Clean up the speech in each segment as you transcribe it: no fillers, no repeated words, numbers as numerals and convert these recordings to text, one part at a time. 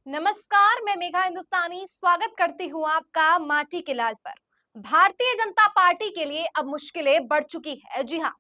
नमस्कार, मैं मेघा हिंदुस्तानी स्वागत करती हूँ आपका माटी के लाल पर। भारतीय जनता पार्टी के लिए अब मुश्किलें बढ़ चुकी है। जी हाँ,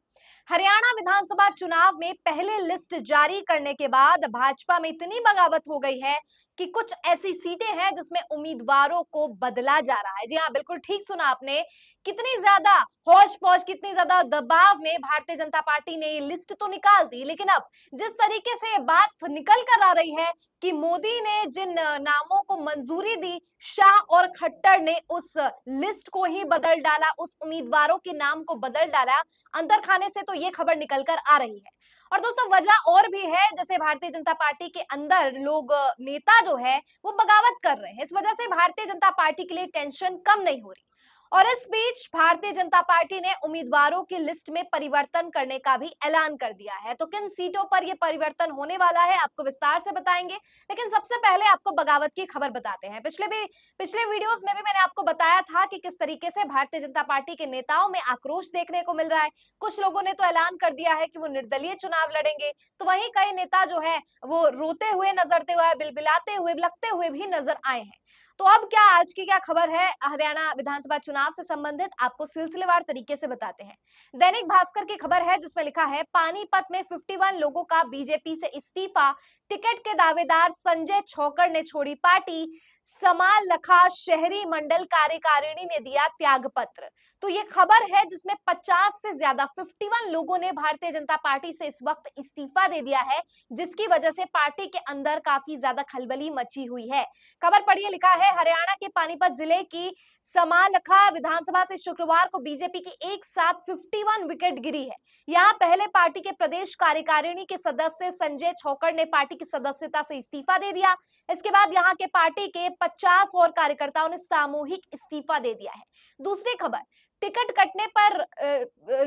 हरियाणा विधानसभा चुनाव में पहले लिस्ट जारी करने के बाद भाजपा में इतनी बगावत हो गई है कि कुछ ऐसी सीटें हैं जिसमें उम्मीदवारों को बदला जा रहा है। जी हाँ, बिल्कुल ठीक सुना आपने। कितनी ज्यादा हौच-पौच, कितनी ज्यादा दबाव में भारतीय जनता पार्टी ने ये लिस्ट तो निकाल दी, लेकिन अब जिस तरीके से ये बात निकल कर आ रही है कि मोदी ने जिन नामों को मंजूरी दी, शाह और खट्टर ने उस लिस्ट को ही बदल डाला, उस उम्मीदवारों के नाम को बदल डाला। अंदर खाने से तो ये खबर निकल कर आ रही है। और दोस्तों वजह और भी है, जैसे भारतीय जनता पार्टी के अंदर लोग नेता जो है वो बगावत कर रहे हैं। इस वजह से भारतीय जनता पार्टी के लिए टेंशन कम नहीं हो रही। और इस बीच भारतीय जनता पार्टी ने उम्मीदवारों की लिस्ट में परिवर्तन करने का भी ऐलान कर दिया है। तो किन सीटों पर यह परिवर्तन होने वाला है, आपको विस्तार से बताएंगे। लेकिन सबसे पहले आपको बगावत की खबर बताते हैं। पिछले वीडियोस में भी मैंने आपको बताया था कि किस तरीके से भारतीय जनता पार्टी के नेताओं में आक्रोश देखने को मिल रहा है। कुछ लोगों ने तो ऐलान कर दिया है कि वो निर्दलीय चुनाव लड़ेंगे, तो वहीं कई नेता जो है वो रोते हुए नजरते हुए, बिलबिलाते हुए, लगते हुए भी नजर आए हैं। तो अब क्या आज की क्या खबर है हरियाणा विधानसभा चुनाव से संबंधित, आपको सिलसिलेवार तरीके से बताते हैं। दैनिक भास्कर की खबर है जिसमें लिखा है, पानीपत में 51 लोगों का बीजेपी से इस्तीफा, टिकट के दावेदार संजय छोकर ने छोड़ी पार्टी, समालखा शहरी मंडल कार्यकारिणी ने दिया त्याग पत्र। तो ये खबर है जिसमें 50 से ज्यादा 51 लोगों ने भारतीय जनता पार्टी से इस वक्त इस्तीफा दे दिया है, जिसकी वजह से पार्टी के अंदर काफी ज्यादा खलबली मची हुई है। खबर पढ़िए, लिखा है, हरियाणा के पानीपत जिले की समालखा विधानसभा से शुक्रवार को बीजेपी की एक साथ 51 विकेट गिरी है। यहाँ पहले पार्टी के प्रदेश कार्यकारिणी के सदस्य संजय छोकर ने पार्टी की सदस्यता से इस्तीफा दे दिया। इसके बाद यहाँ के पार्टी के 50 और कार्यकर्ताओं ने सामूहिक इस्तीफा दे दिया है। दूसरी खबर, टिकट कटने पर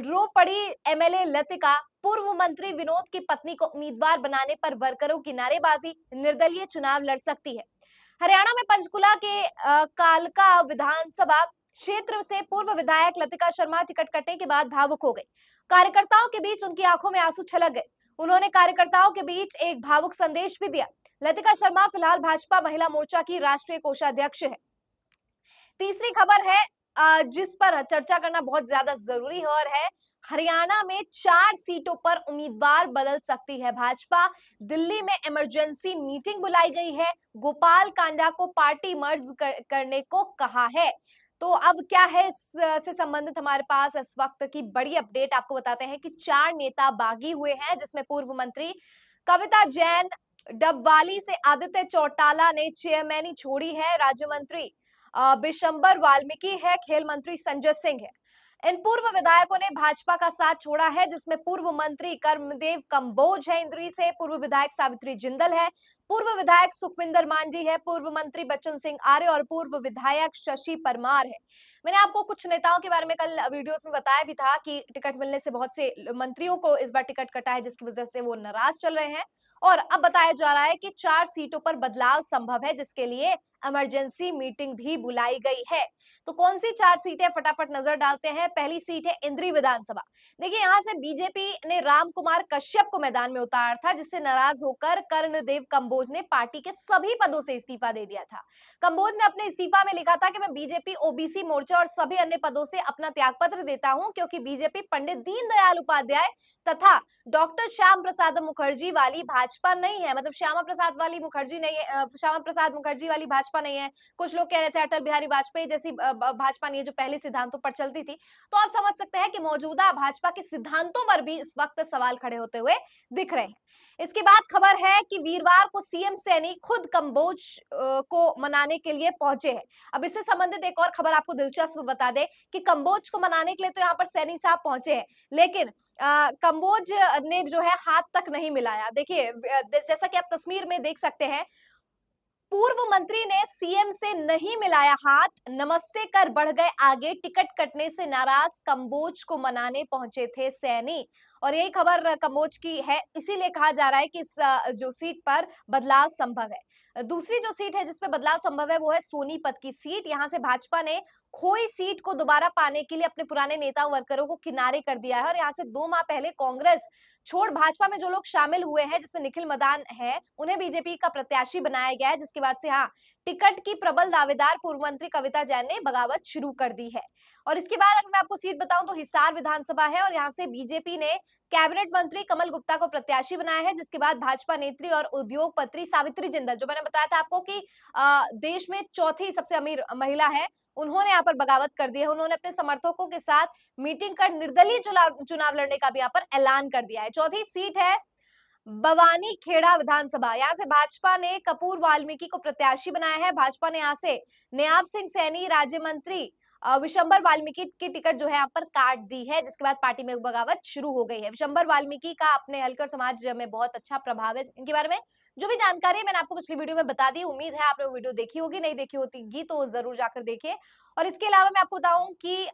रो पड़ी एमएलए लतिका, पूर्व मंत्री विनोद की पत्नी को उम्मीदवार बनाने पर वर्करों की नारेबाजी, निर्दलीय चुनाव लड़ सकती है। हरियाणा में पंचकुला के कालका विधानसभा क्षेत्र से पूर्व विधायक लतिका शर्मा टिकट कटने के बाद भावुक हो गई। कार्यकर्ताओं के बीच उनकी आंखों में आंसू छलक गए। उन्होंने कार्यकर्ताओं के बीच एक भावुक संदेश भी दिया। लतिका शर्मा फिलहाल भाजपा महिला मोर्चा की राष्ट्रीय कोषाध्यक्ष है। तीसरी खबर है जिस पर चर्चा करना बहुत ज्यादा जरूरी है, और है, हरियाणा में 4 सीटों पर उम्मीदवार बदल सकती है भाजपा। दिल्ली में इमरजेंसी मीटिंग बुलाई गई है। गोपाल कांडा को पार्टी मर्ज करने को कहा है। तो अब क्या है इस से संबंधित हमारे पास इस वक्त की बड़ी अपडेट आपको बताते हैं कि 4 नेता बागी हुए हैं, जिसमें पूर्व मंत्री कविता जैन, डबवाली से आदित्य चौटाला ने चेयरमैनी छोड़ी है। राज्य मंत्री बिशंबर वाल्मीकि है, खेल मंत्री संजय सिंह है। इन पूर्व विधायकों ने भाजपा का साथ छोड़ा है, जिसमें पूर्व मंत्री कर्मदेव कंबोज है इंद्री से, पूर्व विधायक सावित्री जिंदल है, पूर्व विधायक सुखविंदर मांझी है, पूर्व मंत्री बच्चन सिंह आर्य और पूर्व विधायक शशि परमार है। मैंने आपको कुछ नेताओं के बारे में कल वीडियोस में बताया भी था कि टिकट मिलने से बहुत से मंत्रियों को इस बार टिकट कटा है, जिसकी वजह से वो नाराज चल रहे हैं। और अब बताया जा रहा है कि 4 सीटों पर बदलाव संभव है, जिसके लिए इमरजेंसी मीटिंग भी बुलाई गई है। तो कौन सी 4 सीटें, फटाफट नजर डालते हैं। पहली सीट है इंद्री विधानसभा। देखिए, यहां से बीजेपी ने राम कुमार कश्यप को मैदान में उतारा था, जिससे नाराज होकर कर्णदेव कंबोज ने पार्टी के सभी पदों से इस्तीफा दे दिया था। कंबोज ने अपने इस्तीफा में लिखा था कि मैं बीजेपी, ओबीसी मोर्चा और सभी अन्य पदों से अपना त्यागपत्र देता हूं, क्योंकि बीजेपी पंडित दीनदयाल उपाध्याय तथा डॉक्टर श्याम प्रसाद मुखर्जी वाली भाजपा नहीं है। मतलब श्यामा प्रसाद वाली मुखर्जी नहीं है, श्यामा प्रसाद मुखर्जी वाली भाजपा नहीं है। कुछ लोग कह रहे थे अटल बिहारी वाजपेयी जैसी भाजपा नहीं है, जो पहले सिद्धांतों पर चलती थी। तो आप समझ सकते हैं कि मौजूदा भाजपा के सिद्धांतों पर भी इस वक्त सवाल खड़े होते हुए दिख रहे हैं। इसके बाद खबर है कि वीरवार को सीएम सैनी खुद कंबोज को मनाने के लिए पहुंचे हैं। अब इससे संबंधित एक और खबर आपको दिलचस्प बता दे कि कंबोज को मनाने के लिए तो यहाँ पर सैनी साहब पहुंचे हैं, लेकिन कंबोज ने जो है हाथ तक नहीं मिलाया। देखिए, जैसा कि आप तस्वीर में देख सकते हैं, पूर्व मंत्री ने सीएम से नहीं मिलाया हाथ, नमस्ते कर बढ़ गए आगे। टिकट कटने से नाराज कंबोज को मनाने पहुंचे थे सैनी। और यही खबर कमोच की है, इसीलिए कहा जा रहा है कि इस जो सीट पर बदलाव संभव है। दूसरी जो सीट है जिसपे बदलाव संभव है वो है सोनीपत की सीट। यहाँ से भाजपा ने खोई सीट को दोबारा पाने के लिए अपने पुराने नेता वर्करों को किनारे कर दिया है और यहाँ से 2 माह पहले कांग्रेस छोड़ भाजपा में जो लोग शामिल हुए हैं, जिसमें निखिल मदान है, उन्हें बीजेपी का प्रत्याशी बनाया गया है, जिसके बाद से हाँ, टिकट की प्रबल दावेदार पूर्व मंत्री कविता जैन ने बगावत शुरू कर दी है। और इसके बाद अगर मैं आपको सीट बताऊं तो हिसार विधानसभा है और यहाँ से बीजेपी ने कैबिनेट मंत्री कमल गुप्ता को प्रत्याशी बनाया है, जिसके बाद भाजपा नेत्री और उद्योगपति सावित्री जिंदल, जो मैंने बताया था आपको कि देश में चौथी सबसे अमीर महिला है, उन्होंने यहाँ पर बगावत कर दी है। उन्होंने अपने समर्थकों के साथ मीटिंग कर निर्दलीय चुनाव लड़ने का भी यहाँ पर ऐलान कर दिया है। चौथी सीट है बवानी खेड़ा विधानसभा। यहाँ से भाजपा ने कपूर वाल्मीकि को प्रत्याशी बनाया है। भाजपा ने यहाँ से नियाब सिंह सैनी राज्य मंत्री विशंबर वाल्मीकि की टिकट जो है यहाँ पर काट दी है, जिसके बाद पार्टी में बगावत शुरू हो गई है। विशंबर वाल्मीकि का अपने हलकर समाज में बहुत अच्छा प्रभाव है। इनके बारे में जो भी जानकारी है मैंने आपको पिछली वीडियो में बता दी। उम्मीद है आपने वो वीडियो देखी होगी, नहीं देखी होगी तो जरूर जाकर देखिए। और इसके अलावा मैं आपको बताऊं कि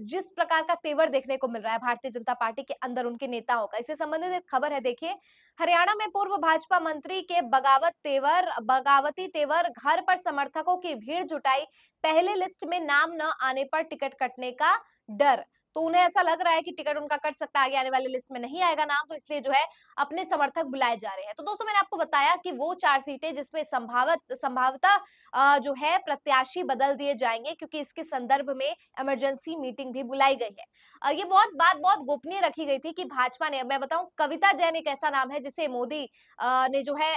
जिस प्रकार का तेवर देखने को मिल रहा है भारतीय जनता पार्टी के अंदर उनके नेताओं का, इससे संबंधित एक खबर है। देखिए, हरियाणा में पूर्व भाजपा मंत्री के बगावती तेवर, घर पर समर्थकों की भीड़ जुटाई, पहले लिस्ट में नाम न आने पर टिकट कटने का डर। तो उन्हें ऐसा लग रहा है कि टिकट उनका कट सकता है, आगे आने वाली लिस्ट में नहीं आएगा नाम, तो इसलिए जो है अपने समर्थक बुलाए जा रहे हैं। तो दोस्तों मैंने आपको बताया कि वो 4 सीटें जिसमें संभावतः जो है प्रत्याशी बदल दिए जाएंगे, क्योंकि इसके संदर्भ में इमरजेंसी मीटिंग भी बुलाई गई है। ये बात बहुत गोपनीय रखी गई थी कि भाजपा ने, मैं बताऊं, कविता जैन एक ऐसा नाम है जिसे मोदी ने जो है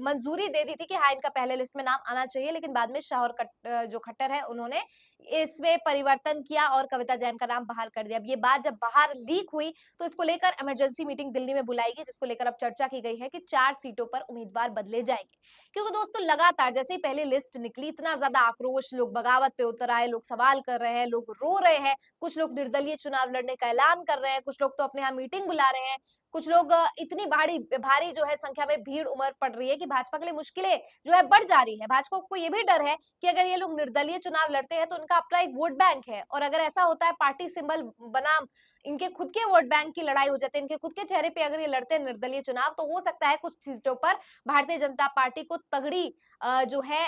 मंजूरी दे दी थी कि हाँ इनका पहले लिस्ट में नाम आना चाहिए, लेकिन बाद में शाह और जो खट्टर है उन्होंने इसमें परिवर्तन किया और कविता जैन का नाम बाहर कर दिया। अब ये बात जब बाहर लीक हुई तो इसको लेकर इमरजेंसी मीटिंग दिल्ली में बुलाई गई, जिसको लेकर अब चर्चा की गई है कि 4 सीटों पर उम्मीदवार बदले जाएंगे। क्योंकि दोस्तों लगातार जैसे ही पहले लिस्ट निकली, इतना ज्यादा आक्रोश, लोग बगावत पे उतर आए, लोग सवाल कर रहे हैं, लोग रो रहे हैं, कुछ लोग निर्दलीय चुनाव लड़ने का ऐलान कर रहे हैं, कुछ लोग तो अपने यहाँ मीटिंग बुला रहे हैं, कुछ लोग इतनी भारी जो है संख्या में भीड़ उमड़ पड़ रही है कि भाजपा के लिए मुश्किलें जो है बढ़ जा रही है। भाजपा को ये भी डर है कि अगर ये लोग निर्दलीय चुनाव लड़ते हैं तो उनका अपना एक वोट बैंक है, और अगर ऐसा होता है पार्टी सिंबल बनाम इनके खुद के वोट बैंक की लड़ाई हो जाती है, इनके खुद के चेहरे पे अगर ये लड़ते हैं निर्दलीय चुनाव, तो हो सकता है कुछ सीटों पर भारतीय जनता पार्टी को तगड़ी जो है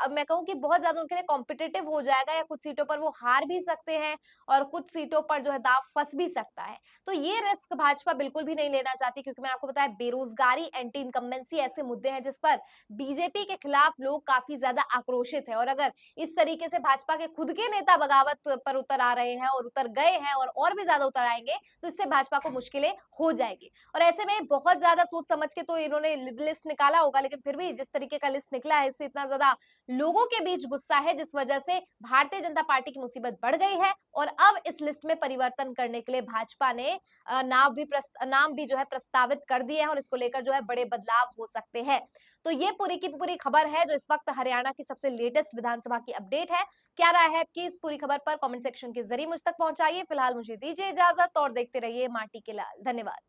मैं कहूँ कि बहुत ज्यादा उनके लिए कॉम्पिटिटिव हो जाएगा, या कुछ सीटों पर वो हार भी सकते हैं और कुछ सीटों पर जो है दाव फंस भी सकता है। तो ये रिस्क भाजपा बिल्कुल भी नहीं लेना चाहती, क्योंकि मैंने आपको बताया बेरोजगारी, एंटी इनकम्बेंसी ऐसे मुद्दे हैं जिस पर बीजेपी के खिलाफ लोग काफी ज्यादा आक्रोशित है। और अगर इस तरीके से भाजपा के खुद के नेता बगावत पर उतर आ रहे हैं और उतर गए हैं और भी ज्यादा उतर आएंगे, तो इससे भाजपा को मुश्किलें हो जाएगी। और ऐसे में बहुत ज्यादा सोच समझ के तो इन्होंने लिस्ट निकाला होगा, लेकिन फिर भी जिस तरीके का लिस्ट निकला है, इससे इतना ज्यादा लोगों के बीच गुस्सा है, जिस वजह से भारतीय जनता पार्टी की मुसीबत बढ़ गई है। और अब इस लिस्ट में परिवर्तन करने के लिए भाजपा ने नाम भी जो है प्रस्तावित कर दिए हैं, और इसको लेकर जो है बड़े बदलाव हो सकते हैं। तो ये पूरी की पूरी खबर है जो इस वक्त हरियाणा की सबसे लेटेस्ट विधानसभा की अपडेट है। क्या राय है आपकी इस पूरी खबर पर? कमेंट सेक्शन के जरिए मुझ तक पहुंचाइए। फिलहाल मुझे दीजिए इजाजत और देखते रहिए माटी के लाल। धन्यवाद।